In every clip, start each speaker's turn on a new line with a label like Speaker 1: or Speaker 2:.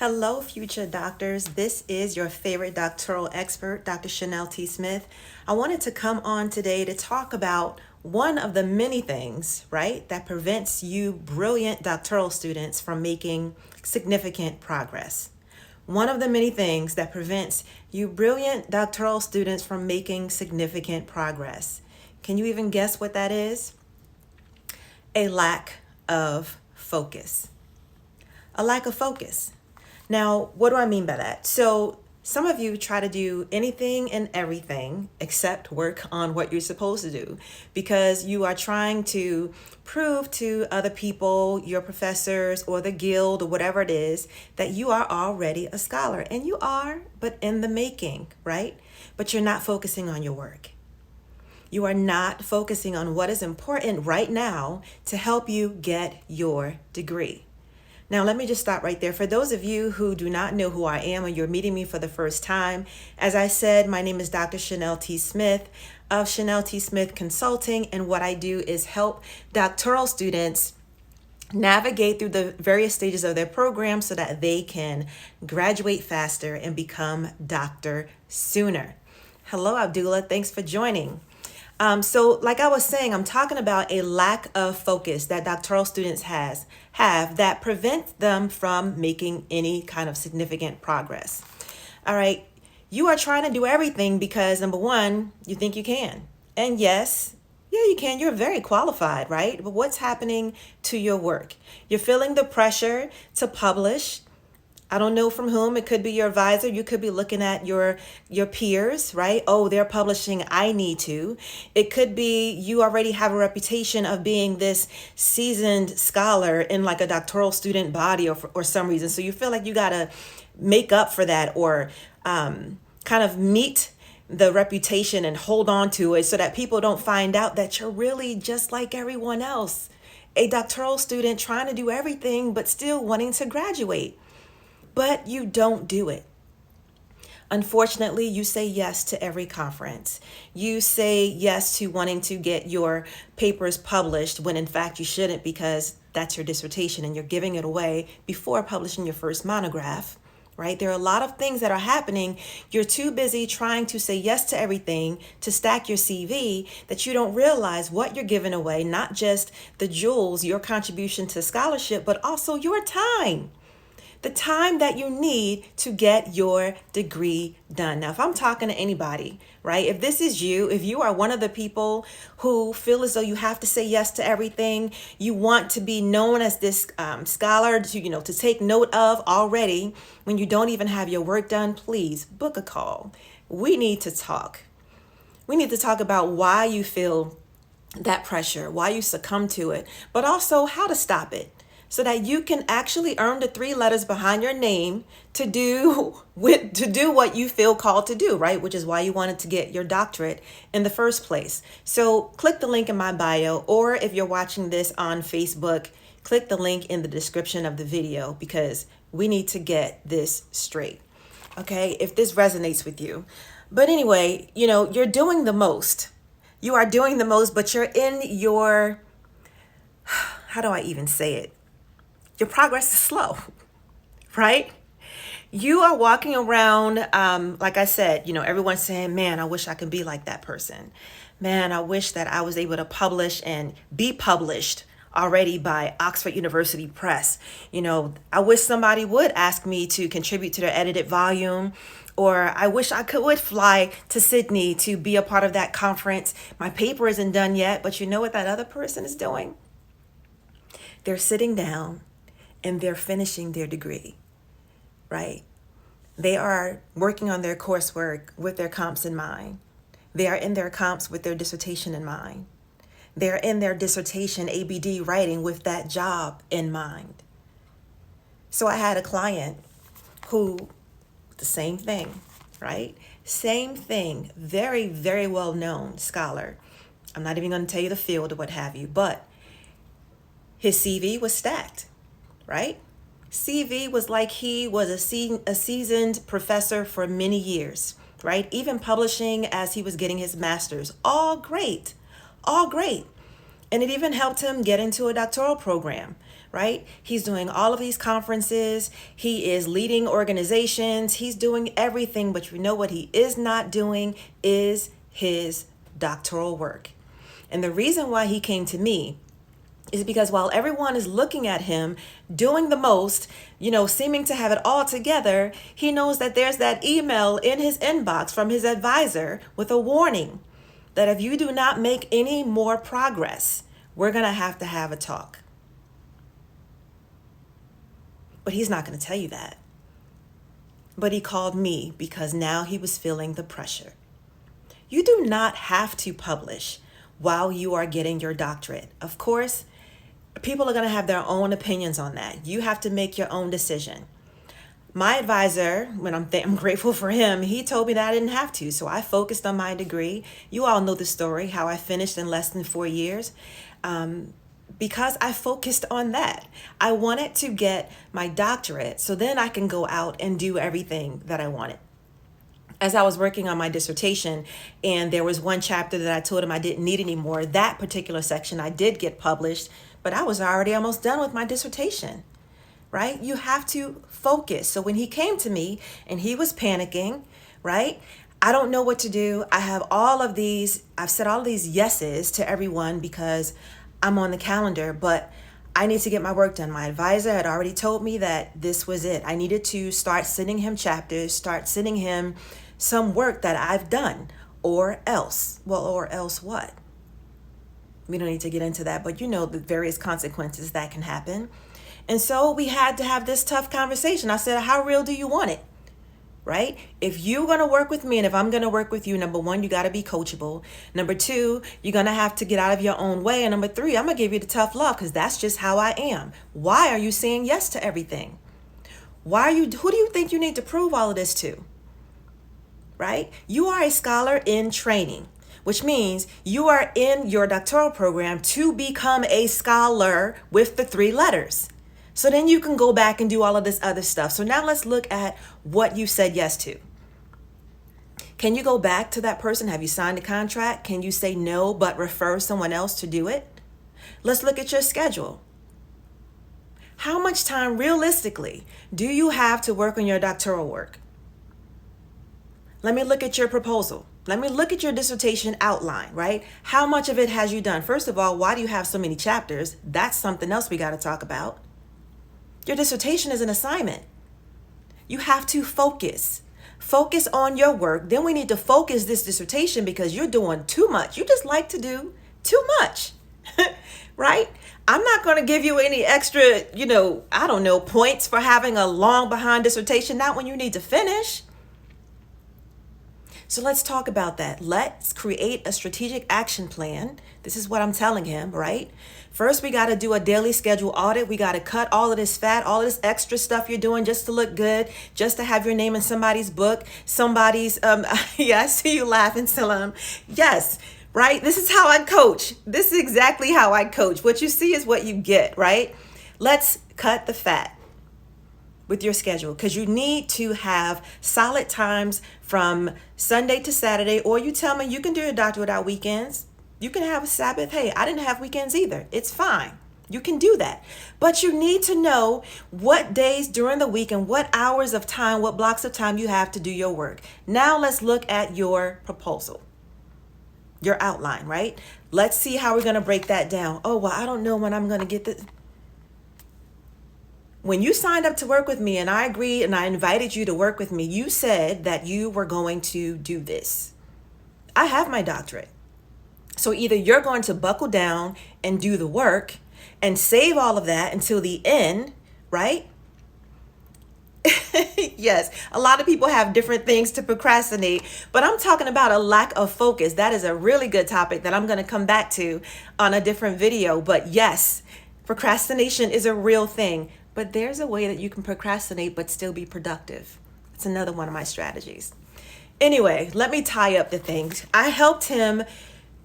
Speaker 1: Hello, future doctors. This is your favorite doctoral expert, Dr. Chanel T. Smith. I wanted to come on today to talk about one of the many things, right, that prevents you brilliant doctoral students from making significant progress. One of the many things that prevents you brilliant doctoral students from making significant progress. Can you even guess what that is? A lack of focus. A lack of focus. Now, what do I mean by that? So some of you try to do anything and everything except work on what you're supposed to do because you are trying to prove to other people, your professors or the guild or whatever it is, that you are already a scholar. And you are, but in the making, right? But you're not focusing on your work. You are not focusing on what is important right now to help you get your degree. Now, let me just stop right there. For those of you who do not know who I am or you're meeting me for the first time, as I said, my name is Dr. Chanel T. Smith of Chanel T. Smith Consulting, and what I do is help doctoral students navigate through the various stages of their program so that they can graduate faster and become doctor sooner. Hello, Abdullah. Thanks for joining. So like I was saying, I'm talking about a lack of focus that doctoral students have that prevents them from making any kind of significant progress. All right. You are trying to do everything because, number one, you think you can. And yes, you can. You're very qualified, right? But what's happening to your work? You're feeling the pressure to publish. I don't know from whom. It could be your advisor. You could be looking at your peers, right? Oh, they're publishing. I need to. It could be you already have a reputation of being this seasoned scholar in like a doctoral student body or some reason. So you feel like you got to make up for that or kind of meet the reputation and hold on to it so that people don't find out that you're really just like everyone else. A doctoral student trying to do everything but still wanting to graduate. But you don't do it. Unfortunately, you say yes to every conference. You say yes to wanting to get your papers published when in fact you shouldn't because that's your dissertation and you're giving it away before publishing your first monograph, right? There are a lot of things that are happening. You're too busy trying to say yes to everything to stack your CV that you don't realize what you're giving away, not just the jewels, your contribution to scholarship, but also your time. The time that you need to get your degree done. Now, if I'm talking to anybody, right, if this is you, if you are one of the people who feel as though you have to say yes to everything, you want to be known as this scholar to take note of already when you don't even have your work done, please book a call. We need to talk. We need to talk about why you feel that pressure, why you succumb to it, but also how to stop it, so that you can actually earn the 3 letters behind your name to do what you feel called to do, right? Which is why you wanted to get your doctorate in the first place. So click the link in my bio, or if you're watching this on Facebook, click the link in the description of the video because we need to get this straight, okay? If this resonates with you. But anyway, you're doing the most. You are doing the most, but you're in your, how do I even say it? Your progress is slow, right? You are walking around, like I said, everyone's saying, man, I wish I could be like that person. Man, I wish that I was able to publish and be published already by Oxford University Press. I wish somebody would ask me to contribute to their edited volume, or I wish I would fly to Sydney to be a part of that conference. My paper isn't done yet, but you know what that other person is doing? They're sitting down and they're finishing their degree, right? They are working on their coursework with their comps in mind. They are in their comps with their dissertation in mind. They're in their dissertation ABD writing with that job in mind. So I had a client who, the same thing, right? Same thing, very, very well-known scholar. I'm not even going to tell you the field or what have you, but his CV was stacked. Right? CV was like he was a seasoned professor for many years, right? Even publishing as he was getting his master's. All great. And it even helped him get into a doctoral program, right? He's doing all of these conferences. He is leading organizations. He's doing everything. But you know what he is not doing is his doctoral work. And the reason why he came to me is because while everyone is looking at him doing the most, seeming to have it all together, he knows that there's that email in his inbox from his advisor with a warning that if you do not make any more progress, we're going to have a talk. But he's not going to tell you that. But he called me because now he was feeling the pressure. You do not have to publish while you are getting your doctorate. Of course, people are going to have their own opinions on that. You have to make your own decision. My advisor, when I'm grateful for him, he told me that I didn't have to. So I focused on my degree. You all know the story, how I finished in less than 4 years. Because I focused on that. I wanted to get my doctorate so then I can go out and do everything that I wanted. As I was working on my dissertation, and there was one chapter that I told him I didn't need anymore, that particular section I did get published, but I was already almost done with my dissertation, right? You have to focus. So when he came to me and he was panicking, right? I don't know what to do. I've said all of these yeses to everyone because I'm on the calendar, but I need to get my work done. My advisor had already told me that this was it. I needed to start sending him chapters, start sending him some work that I've done, or else. Well, or else what? We don't need to get into that, but the various consequences that can happen. And so we had to have this tough conversation. I said, how real do you want it? Right? If you're going to work with me and if I'm going to work with you, number one, you got to be coachable. Number two, you're going to have to get out of your own way. And number three, I'm going to give you the tough love because that's just how I am. Why are you saying yes to everything? Who do you think you need to prove all of this to? Right? You are a scholar in training, which means you are in your doctoral program to become a scholar with the 3 letters. So then you can go back and do all of this other stuff. So now let's look at what you said yes to. Can you go back to that person? Have you signed a contract? Can you say no, but refer someone else to do it? Let's look at your schedule. How much time realistically do you have to work on your doctoral work? Let me look at your proposal. Let me look at your dissertation outline, right? How much of it has you done? First of all, why do you have so many chapters? That's something else we got to talk about. Your dissertation is an assignment. You have to focus. Focus on your work. Then we need to focus this dissertation because you're doing too much. You just like to do too much, right? I'm not going to give you any extra, points for having a long behind dissertation, not when you need to finish. So let's talk about that. Let's create a strategic action plan. This is what I'm telling him, right? First, we got to do a daily schedule audit. We got to cut all of this fat, all of this extra stuff you're doing just to look good, just to have your name in somebody's book, yeah, I see you laughing, Salam. Yes, right? This is how I coach. This is exactly how I coach. What you see is what you get, right? Let's cut the fat with your schedule because you need to have solid times from Sunday to Saturday, or you tell me you can do your doctorate without weekends. You can have a Sabbath. Hey, I didn't have weekends either. It's fine. You can do that. But you need to know what days during the week and what hours of time, what blocks of time you have to do your work. Now let's look at your proposal, your outline, right? Let's see how we're going to break that down. Oh, well, I don't know when I'm going to get this. When you signed up to work with me and I agreed and I invited you to work with me, you said that you were going to do this. I have my doctorate. So either you're going to buckle down and do the work and save all of that until the end, right? Yes, a lot of people have different things to procrastinate, but I'm talking about a lack of focus. That is a really good topic that I'm going to come back to on a different video. But yes, procrastination is a real thing. But there's a way that you can procrastinate but still be productive. It's another one of my strategies. Anyway, let me tie up the things. I helped him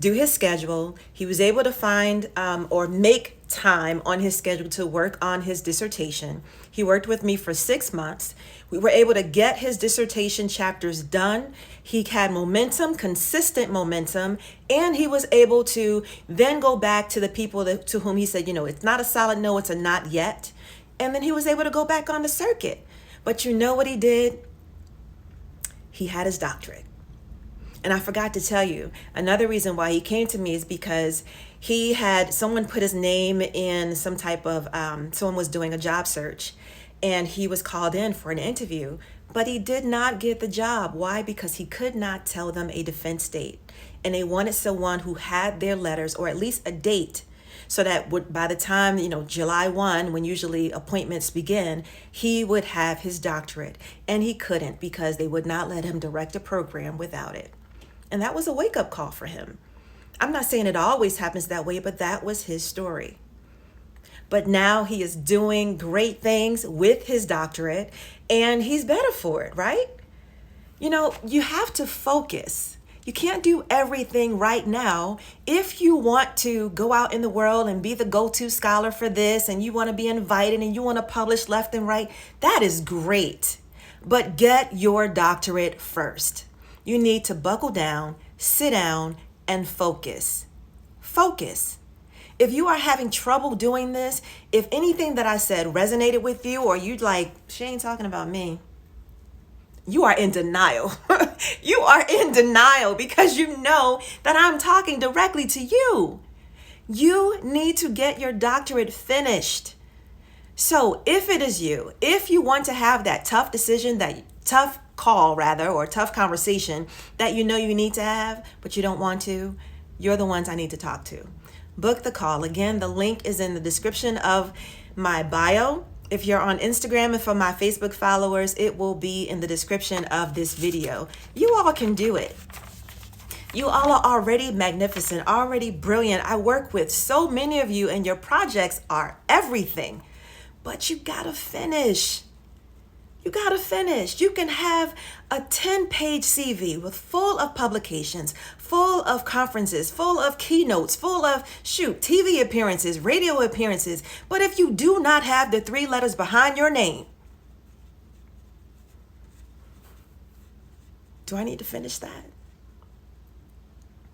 Speaker 1: do his schedule. He was able to find or make time on his schedule to work on his dissertation. He worked with me for 6 months. We were able to get his dissertation chapters done. He had momentum, consistent momentum, and he was able to then go back to the people to whom he said, it's not a solid no, it's a not yet. And then he was able to go back on the circuit. But you know what he did? He had his doctorate. And I forgot to tell you, another reason why he came to me is because he had someone put his name in some type of, someone was doing a job search, and he was called in for an interview, but he did not get the job. Why? Because he could not tell them a defense date. And they wanted someone who had their letters, or at least a date, so that by the time, July 1, when usually appointments begin, he would have his doctorate. And he couldn't because they would not let him direct a program without it. And that was a wake-up call for him. I'm not saying it always happens that way, but that was his story. But now he is doing great things with his doctorate, and he's better for it, right? You have to focus. You can't do everything right now. If you want to go out in the world and be the go-to scholar for this, and you want to be invited and you want to publish left and right, that is great. But get your doctorate first. You need to buckle down, sit down, and focus. Focus. If you are having trouble doing this, if anything that I said resonated with you, or you'd like, she ain't talking about me, you are in denial. You are in denial because you know that I'm talking directly to you. You need to get your doctorate finished. So if it is you, if you want to have that tough decision, that tough call rather, or tough conversation that you need to have, but you don't want to, you're the ones I need to talk to. Book the call. Again, the link is in the description of my bio. If you're on Instagram and for my Facebook followers, it will be in the description of this video. You all can do it. You all are already magnificent, already brilliant. I work with so many of you, and your projects are everything. But you gotta finish. You gotta finish. You can have a 10-page CV with full of publications, full of conferences, full of keynotes, full of TV appearances, radio appearances. But if you do not have the 3 letters behind your name, do I need to finish that?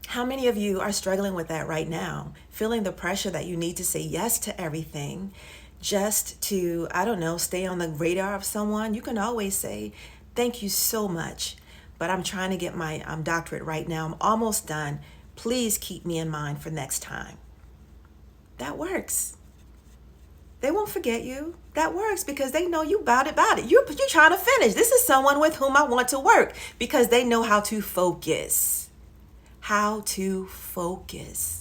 Speaker 1: How many of you are struggling with that right now? Feeling the pressure that you need to say yes to everything just to, stay on the radar of someone. You can always say, thank you so much, but I'm trying to get my doctorate right now. I'm almost done. Please keep me in mind for next time. That works. They won't forget you. That works because they know you about it. You're trying to finish. This is someone with whom I want to work because they know how to focus. How to focus.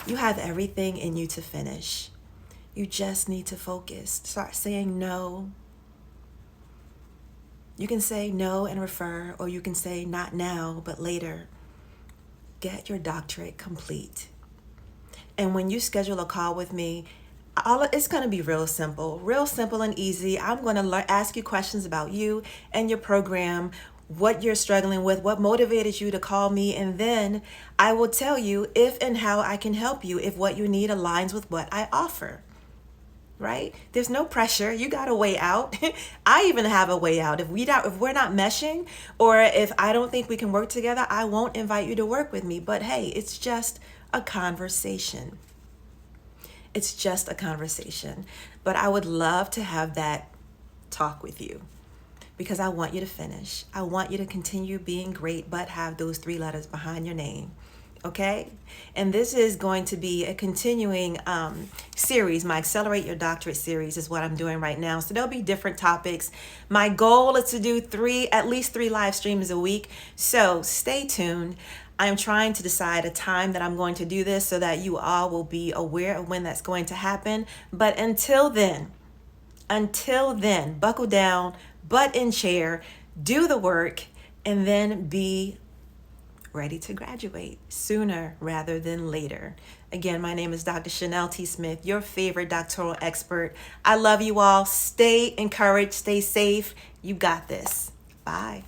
Speaker 1: You have everything in you to finish. You just need to focus. Start saying no. You can say no and refer, or you can say not now, but later. Get your doctorate complete. And when you schedule a call with me, it's going to be real simple and easy. I'm going to ask you questions about you and your program, what you're struggling with, what motivated you to call me, and then I will tell you if and how I can help you if what you need aligns with what I offer. Right? There's no pressure. You got a way out. I even have a way out. If we're not meshing, or if I don't think we can work together, I won't invite you to work with me. But hey, it's just a conversation. It's just a conversation. But I would love to have that talk with you, because I want you to finish. I want you to continue being great, but have those 3 letters behind your name. Okay? And this is going to be a continuing series. My Accelerate Your Doctorate series is what I'm doing right now. So there'll be different topics. My goal is to do at least 3 live streams a week. So stay tuned. I'm trying to decide a time that I'm going to do this so that you all will be aware of when that's going to happen. But until then, buckle down, butt in chair, do the work, and then be ready to graduate sooner rather than later. Again, my name is Dr. Chanel T. Smith, your favorite doctoral expert. I love you all. Stay encouraged, stay safe. You got this. Bye.